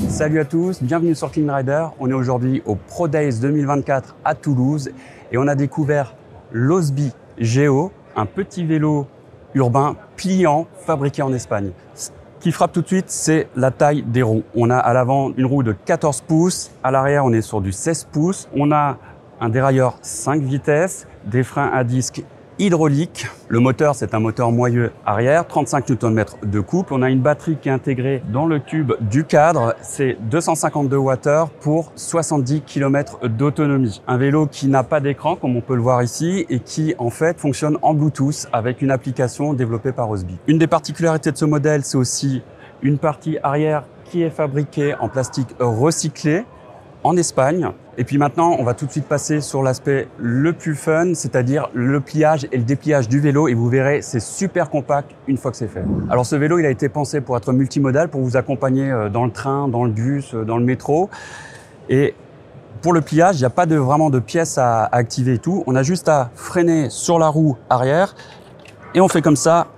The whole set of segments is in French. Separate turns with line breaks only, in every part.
Salut à tous, bienvenue sur Clean Rider. On est aujourd'hui au Pro Days 2024 à Toulouse et on a découvert l'Osby Geo, un petit vélo urbain pliant fabriqué en Espagne. Ce qui frappe tout de suite, c'est la taille des roues. On a à l'avant une roue de 14 pouces, à l'arrière on est sur du 16 pouces. On a un dérailleur 5 vitesses, des freins à disque hydraulique. Le moteur, c'est un moteur moyeu arrière, 35 Nm de couple. On a une batterie qui est intégrée dans le tube du cadre. C'est 252 Wh pour 70 km d'autonomie. Un vélo qui n'a pas d'écran, comme on peut le voir ici, et qui, en fait, fonctionne en Bluetooth avec une application développée par Osby. Une des particularités de ce modèle, c'est aussi une partie arrière qui est fabriquée en plastique recyclé en Espagne. Et puis maintenant, on va tout de suite passer sur l'aspect le plus fun, c'est-à-dire le pliage et le dépliage du vélo. Et vous verrez, c'est super compact une fois que c'est fait. Alors ce vélo, il a été pensé pour être multimodal, pour vous accompagner dans le train, dans le bus, dans le métro. Et pour le pliage, il n'y a pas vraiment de pièces à activer et tout. On a juste à freiner sur la roue arrière et on fait comme ça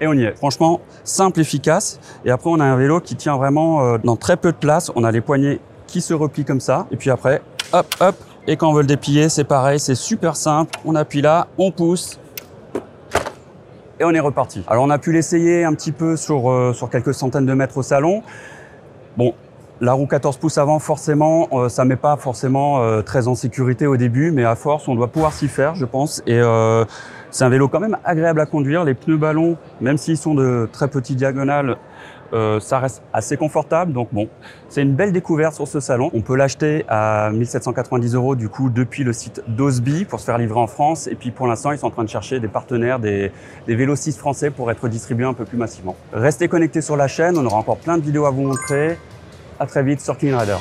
et on y est. Franchement, simple, efficace. Et après, on a un vélo qui tient vraiment dans très peu de place. On a les poignées qui se replie comme ça. Et puis après, hop, hop. Et quand on veut le déplier, c'est pareil, c'est super simple. On appuie là, on pousse et on est reparti. Alors, on a pu l'essayer un petit peu sur quelques centaines de mètres au salon. Bon, la roue 14 pouces avant, forcément, ça ne met pas forcément très en sécurité au début, mais à force, on doit pouvoir s'y faire, je pense. Et c'est un vélo quand même agréable à conduire. Les pneus ballons, même s'ils sont de très petites diagonales, ça reste assez confortable. Donc bon, c'est une belle découverte sur ce salon. On peut l'acheter à 1 790 € du coup depuis le site d'Osby pour se faire livrer en France. Et puis pour l'instant, ils sont en train de chercher des partenaires, des vélocistes français pour être distribués un peu plus massivement. Restez connectés sur la chaîne, on aura encore plein de vidéos à vous montrer. À très vite sur Clean Rider.